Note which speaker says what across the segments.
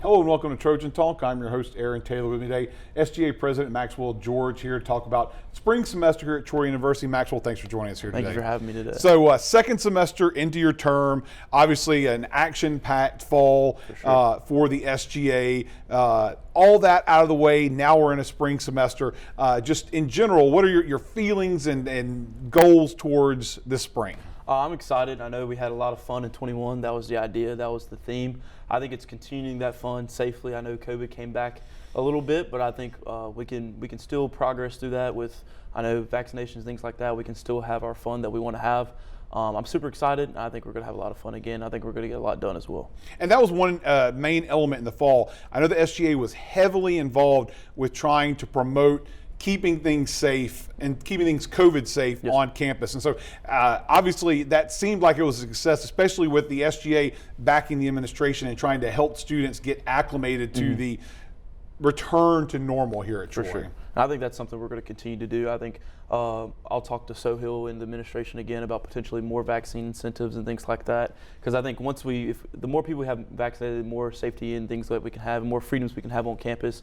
Speaker 1: Hello and welcome to Trojan Talk. I'm your host, Aaron Taylor. With me today, SGA President Maxwell George here to talk about spring semester here at Troy University. Maxwell, thanks for joining us here today.
Speaker 2: Thank you for having me today.
Speaker 1: So second semester into your term, obviously an action-packed fall for the SGA. All that out of the way, now we're in a spring semester. Just in general, what are your feelings and goals towards this spring?
Speaker 2: I'm excited. I know we had a lot of fun in 21. That was the idea. That was the theme. I think it's continuing that fun safely. I know COVID came back a little bit, but I think we can still progress through that with, I know, vaccinations, things like that. We can still have our fun that we want to have. I'm super excited, and I think we're going to have a lot of fun again. I think we're going to get a lot done as well.
Speaker 1: And that was one main element in the fall. I know the SGA was heavily involved with trying to promote keeping things safe and keeping things COVID safe on campus. And so obviously that seemed like it was a success, especially with the SGA backing the administration and trying to help students get acclimated to the return to normal here at Troy.
Speaker 2: For sure. I think that's something we're going to continue to do. I think I'll talk to Sohill and the administration again about potentially more vaccine incentives and things like that. Because I think the more people we have vaccinated, the more safety and things that we can have, and more freedoms we can have on campus,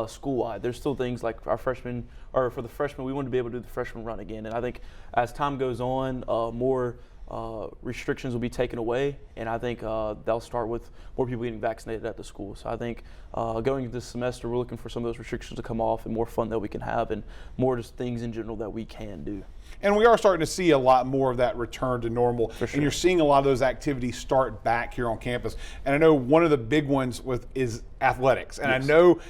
Speaker 2: school-wide. There's still things like for the freshmen, we want to be able to do the freshman run again. And I think as time goes on, more restrictions will be taken away, and I think they'll start with more people getting vaccinated at the school. So I think going into this semester, we're looking for some of those restrictions to come off and more fun that we can have and more just things in general that we can do.
Speaker 1: And we are starting to see a lot more of that return to normal. For sure. And you're seeing a lot of those activities start back here on campus. And I know one of the big ones is athletics. And I know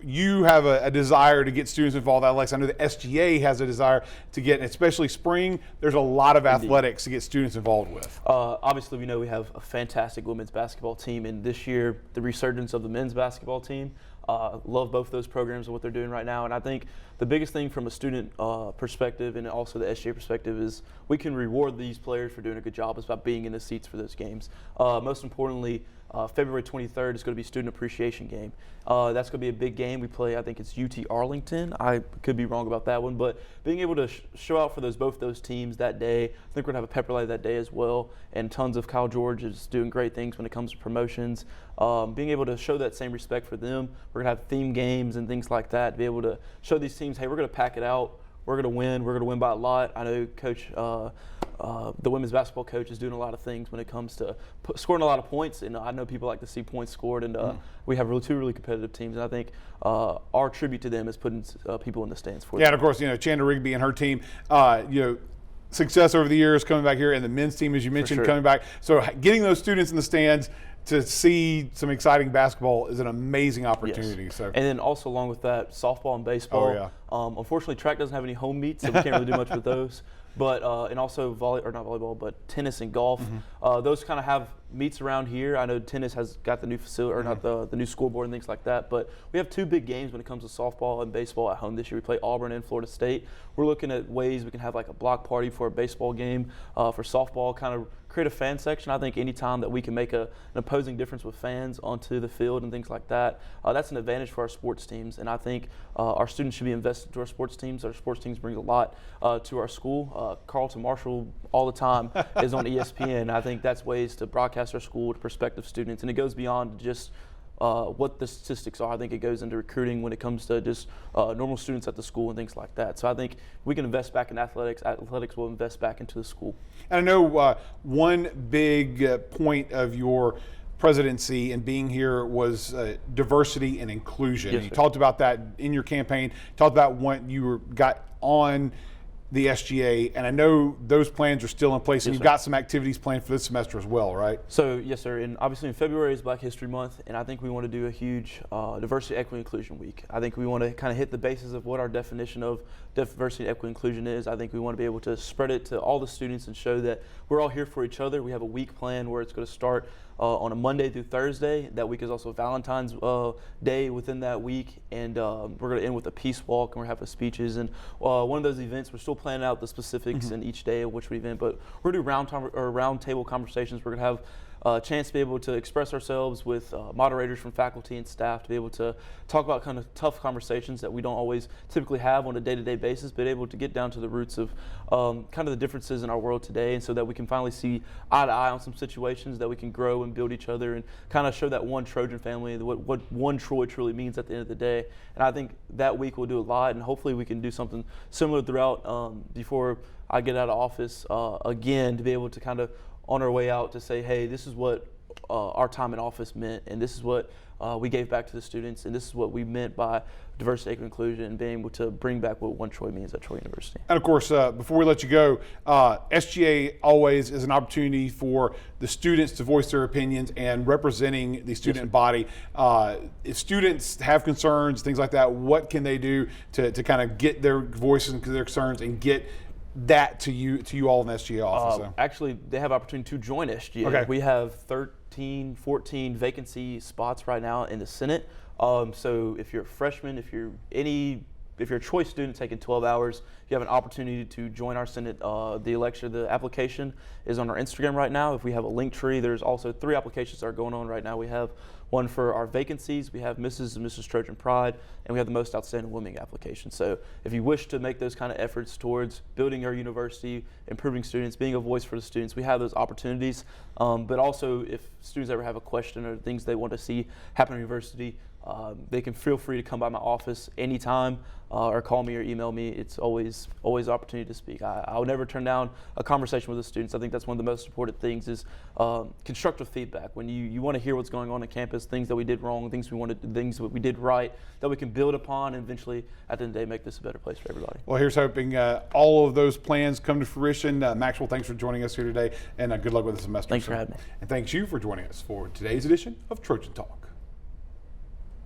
Speaker 1: you have a desire to get students involved in athletics. I know the SGA has a desire to get, especially spring, there's a lot of athletics to get students involved with.
Speaker 2: Obviously, we know we have a fantastic women's basketball team. And this year, the resurgence of the men's basketball team. Love both those programs and what they're doing right now. And I think the biggest thing from a student perspective and also the SGA perspective is we can reward these players for doing a good job. It's about being in the seats for those games. Most importantly, February 23rd is going to be Student Appreciation Game. That's going to be a big game. We play, I think it's UT Arlington. I could be wrong about that one, but being able to show out for both those teams that day. I think we're going to have a pep rally that day as well, and tons of Kyle George is doing great things when it comes to promotions. Being able to show that same respect for them. We're going to have theme games and things like that to be able to show these teams, hey, we're going to pack it out. We're going to win. We're going to win by a lot. I know Coach, the women's basketball coach, is doing a lot of things when it comes to scoring a lot of points. And I know people like to see points scored. And we have two really competitive teams. And I think our tribute to them is putting people in the stands for them.
Speaker 1: Yeah, and of course, Chandler Rigby and her team, success over the years coming back here, and the men's team, as you mentioned, coming back. So getting those students in the stands to see some exciting basketball is an amazing opportunity.
Speaker 2: Yes.
Speaker 1: So,
Speaker 2: and then also along with that, softball and baseball. Unfortunately, track doesn't have any home meets, so we can't really do much with those. But and also not volleyball, but tennis and golf. Those kind of have meets around here. I know tennis has got the new facility, or not the new scoreboard and things like that. But we have two big games when it comes to softball and baseball at home this year. We play Auburn and Florida State. We're looking at ways we can have like a block party for a baseball game, for softball, kind of create a fan section. I think any time that we can make an opposing difference with fans onto the field and things like that, that's an advantage for our sports teams. And I think our students should be invested into our sports teams. Our sports teams bring a lot to our school. Carlton Marshall all the time is on ESPN. I think that's ways to broadcast our school to prospective students. And it goes beyond just what the statistics are. I think it goes into recruiting when it comes to just normal students at the school and things like that. So I think we can invest back in athletics. Athletics will invest back into the school.
Speaker 1: And I know one big point of your presidency and being here was diversity and inclusion.
Speaker 2: Yes,
Speaker 1: you talked about that in your campaign, talked about what you got on the SGA, and I know those plans are still in place, and you've got some activities planned for this semester as well, right?
Speaker 2: So, yes, sir, and obviously in February is Black History Month, and I think we want to do a huge Diversity, Equity, Inclusion Week. I think we want to kind of hit the basis of what our definition of diversity, equity, inclusion is. I think we want to be able to spread it to all the students and show that we're all here for each other. We have a week plan where it's going to start on a Monday through Thursday. That week is also Valentine's Day within that week, and we're going to end with a peace walk, and we're having speeches. And one of those events, we're still planning out the specifics in each day of which we event, but we're going to do round table conversations. We're going to have chance to be able to express ourselves with moderators from faculty and staff, to be able to talk about kind of tough conversations that we don't always typically have on a day-to-day basis, but able to get down to the roots of kind of the differences in our world today, and so that we can finally see eye to eye on some situations, that we can grow and build each other and kind of show that one Trojan family, what one Troy truly means at the end of the day. And I think that week we'll do a lot, and hopefully we can do something similar throughout before I get out of office again, to be able to kind of on our way out to say, hey, this is what our time in office meant, and this is what we gave back to the students, and this is what we meant by diversity, equity, inclusion, and being able to bring back what one Troy means at Troy University.
Speaker 1: And of course, before we let you go, SGA always is an opportunity for the students to voice their opinions and representing the student body. If students have concerns, things like that, what can they do to kind of get their voices and their concerns and get that to you all in the SGA office?
Speaker 2: Actually, they have opportunity to join SGA.
Speaker 1: Okay.
Speaker 2: We have 13, 14 vacancy spots right now in the Senate. So if you're a freshman, if you're a choice student taking 12 hours, you have an opportunity to join our Senate. The application is on our Instagram right now. If we have a link tree, there's also 3 applications that are going on right now. We have one for our vacancies, we have Mrs. and Mrs. Trojan Pride, and we have the most outstanding women application. So if you wish to make those kind of efforts towards building our university, improving students, being a voice for the students, we have those opportunities. But also, if students ever have a question or things they want to see happen at university, they can feel free to come by my office anytime or call me or email me. It's always an opportunity to speak. I'll never turn down a conversation with the students. I think that's one of the most important things is constructive feedback. When you want to hear what's going on campus, things that we did wrong, things that we did right, that we can build upon, and eventually at the end of the day make this a better place for everybody.
Speaker 1: Well, here's hoping all of those plans come to fruition. Maxwell, thanks for joining us here today, and good luck with the semester.
Speaker 2: Thanks for having me.
Speaker 1: And thanks you for joining us for today's edition of Trojan Talk.